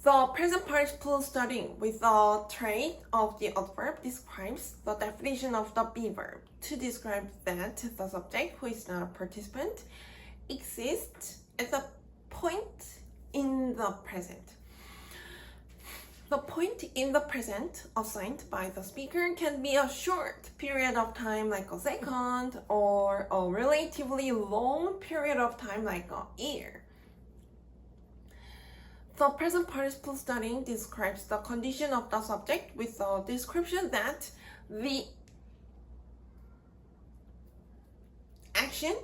The present participle starting with the trait of the adverb describes the definition of the be verb to describe that the subject, who is not a participant, exists at the point in the present. The point in the present assigned by the speaker can be a short period of time like a second or a relatively long period of time like a year. The present participle studying describes the condition of the subject with a description that the action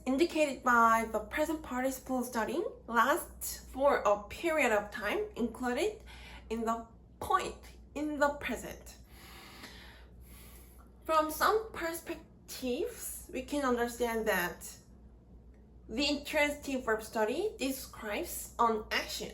indicated by the present participle studying lasts for a period of time included in the point in the present. From some perspectives, we can understand that the intransitive verb study describes an action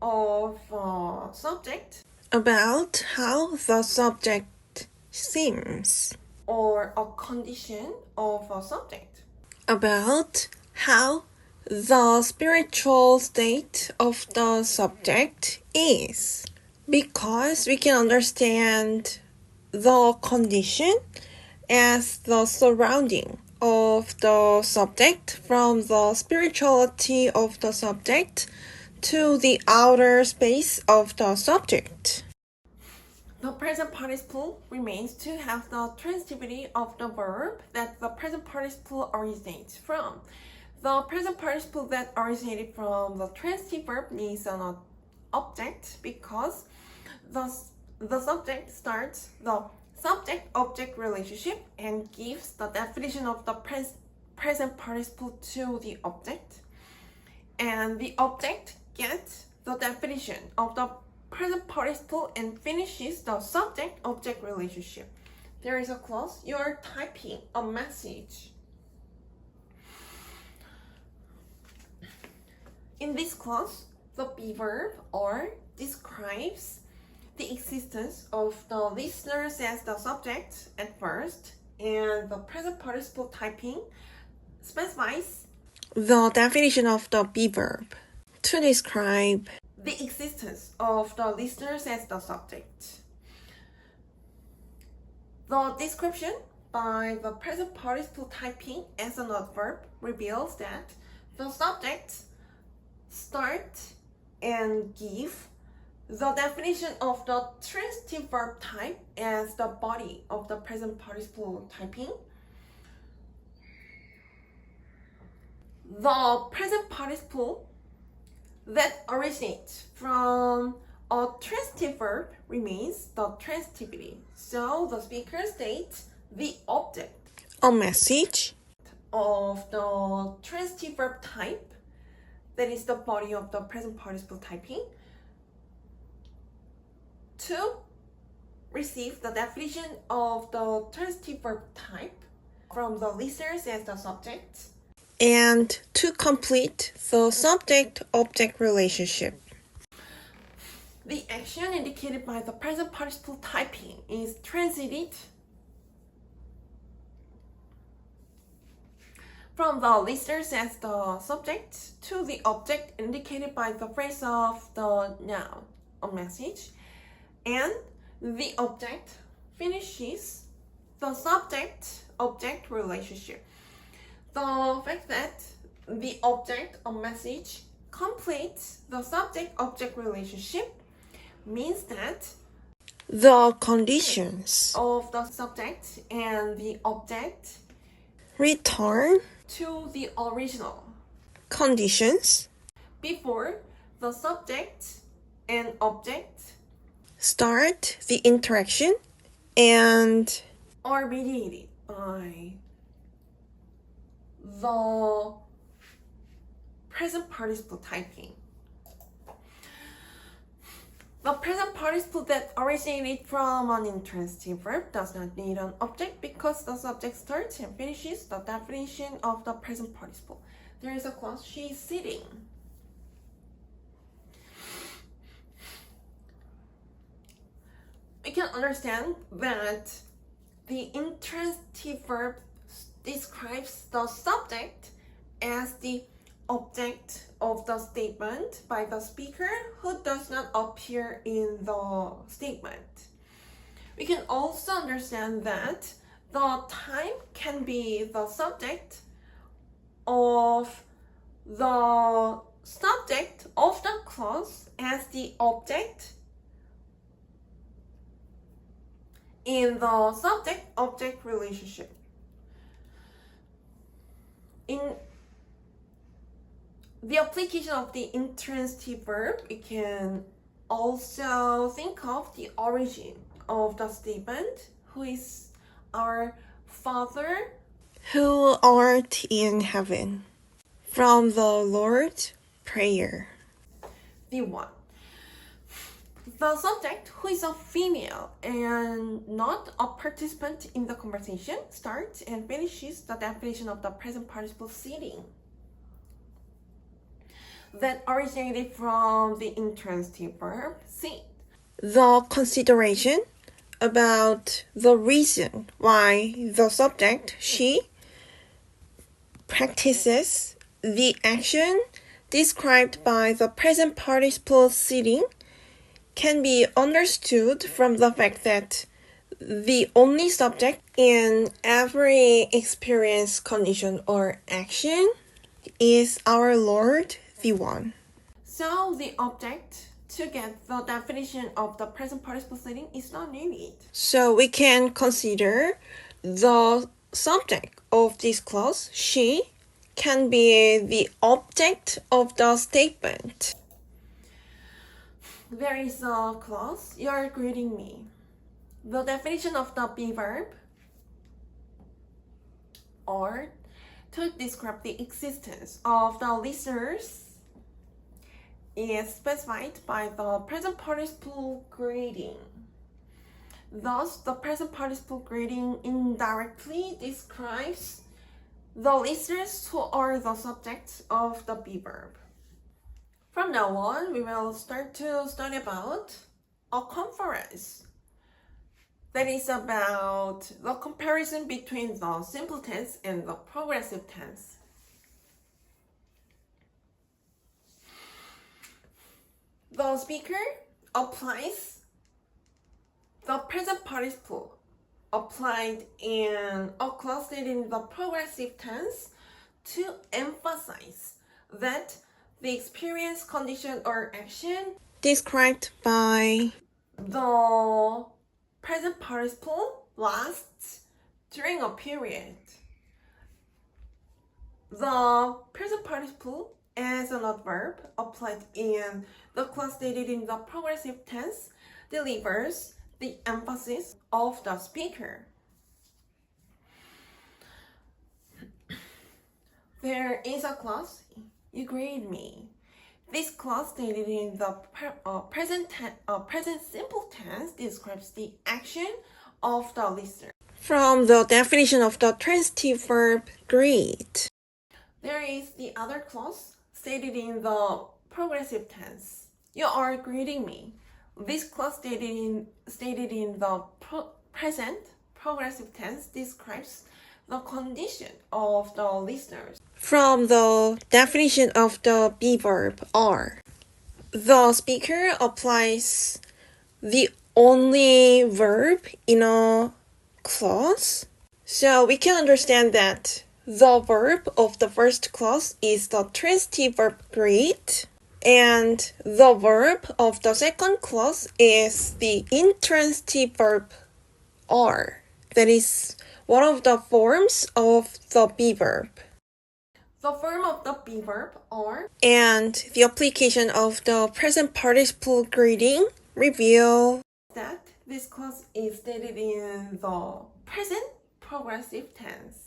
of a subject about how the subject seems, or a condition of a subject, about how the spiritual state of the subject is, because we can understand the condition as the surrounding of the subject from the spirituality of the subject to the outer space of the subject. The present participle remains to have the transitivity of the verb that the present participle originates from. The present participle that originated from the transitive verb needs an object because the subject starts the subject-object relationship and gives the definition of the present participle to the object, and the object gets the definition of the present participle and finishes the subject-object relationship. There is a clause, you are typing a message. In this clause, the be verb or describes the existence of the listeners as the subject at first, and the present participle typing specifies the definition of the be verb to describe the existence of the listeners as the subject. The description by the present participle typing as an adverb reveals that the subject start and give the definition of the transitive verb type as the body of the present participle typing. The present participle that originates from a transitive verb remains the transitivity. So the speaker states the object, a message of the transitive verb type, that is the body of the present participle typing, to receive the definition of the transitive verb type from the listeners as the subject, and to complete the subject-object relationship. The action indicated by the present participle typing is transited from the listeners as the subject to the object indicated by the phrase of the noun, a message, and the object finishes the subject-object relationship. The fact that the object, a message, completes the subject-object relationship means that the conditions of the subject and the object return to the original conditions before the subject and object start the interaction and are mediated by the present participle typing. The present participle that originated from an intransitive verb does not need an object because the subject starts and finishes the definition of the present participle. There is a clause, she is sitting. We can understand that the intransitive verb describes the subject as the object of the statement by the speaker who does not appear in the statement. We can also understand that the time can be the subject of the clause as the object in the subject-object relationship. In the application of the intransitive verb, we can also think of the origin of the statement, who is our Father who art in heaven. From the Lord's Prayer. V1. The subject, who is a female and not a participant in the conversation, starts and finishes the definition of the present participle sitting that originated from the intransitive verb sit. The consideration about the reason why the subject, she, practices the action described by the present participle sitting can be understood from the fact that the only subject in every experience, condition, or action is our Lord, the One. So the object to get the definition of the present participle sitting is not needed. So we can consider the subject of this clause, she, can be the object of the statement. There is a clause, you're greeting me. The definition of the be verb, or to describe the existence of the listeners, is specified by the present participle greeting. Thus, the present participle greeting indirectly describes the listeners who are the subjects of the be verb. From now on, we will start to study about a conference that is about the comparison between the simple tense and the progressive tense. The speaker applies the present participle applied in a clause in the progressive tense to emphasize that the experience, condition, or action described by the present participle lasts during a period. The present participle as an adverb applied in the clause stated in the progressive tense delivers the emphasis of the speaker. There is a clause, you greet me. This clause stated in the present simple tense describes the action of the listener. From the definition of the transitive verb greet. There is the other clause stated in the progressive tense. You are greeting me. This clause stated in the present progressive tense describes the condition of the listeners. From the definition of the be verb are. The speaker applies the only verb in a clause. So we can understand that the verb of the first clause is the transitive verb greet, and the verb of the second clause is the intransitive verb are. That is one of the forms of the be verb. The form of the be verb are, and the application of the present participle greeting reveal that this clause is stated in the present progressive tense.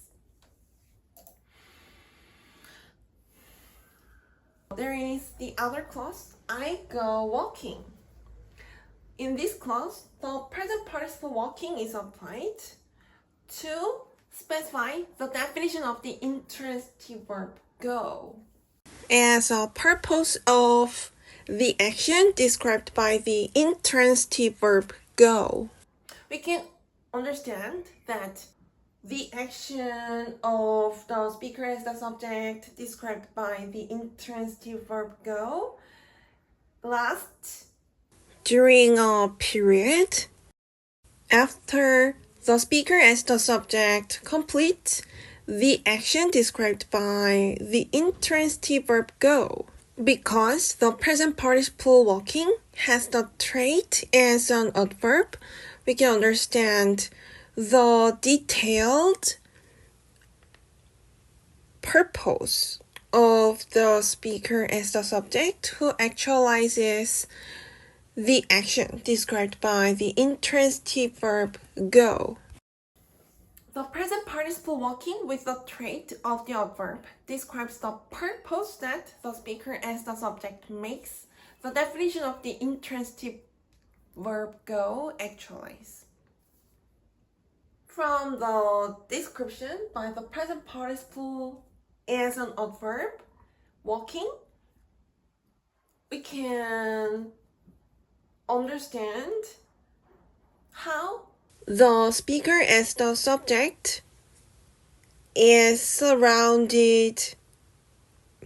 There is the other clause, I go walking. In this clause, the present participle walking is applied to specify the definition of the intransitive verb go as a purpose of the action described by the intransitive verb go. We can understand that the action of the speaker as the subject described by the intransitive verb go lasts during a period after the speaker as the subject completes the action described by the intransitive verb go. Because the present participle walking has the trait as an adverb, we can understand the detailed purpose of the speaker as the subject who actualizes the action described by the intransitive verb go. The present participle walking with the trait of the adverb describes the purpose that the speaker as the subject makes the definition of the intransitive verb go actualize. From the description by the present participle as an adverb walking, we can understand how the speaker as the subject is surrounded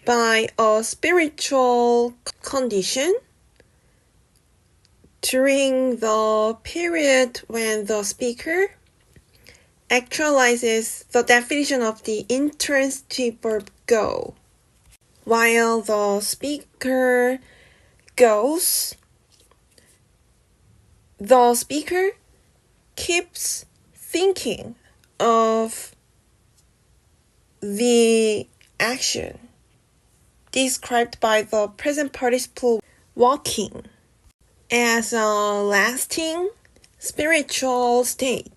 by a spiritual condition during the period when the speaker actualizes the definition of the intransitive verb go. While the speaker goes, the speaker keeps thinking of the action described by the present participle walking as a lasting spiritual state.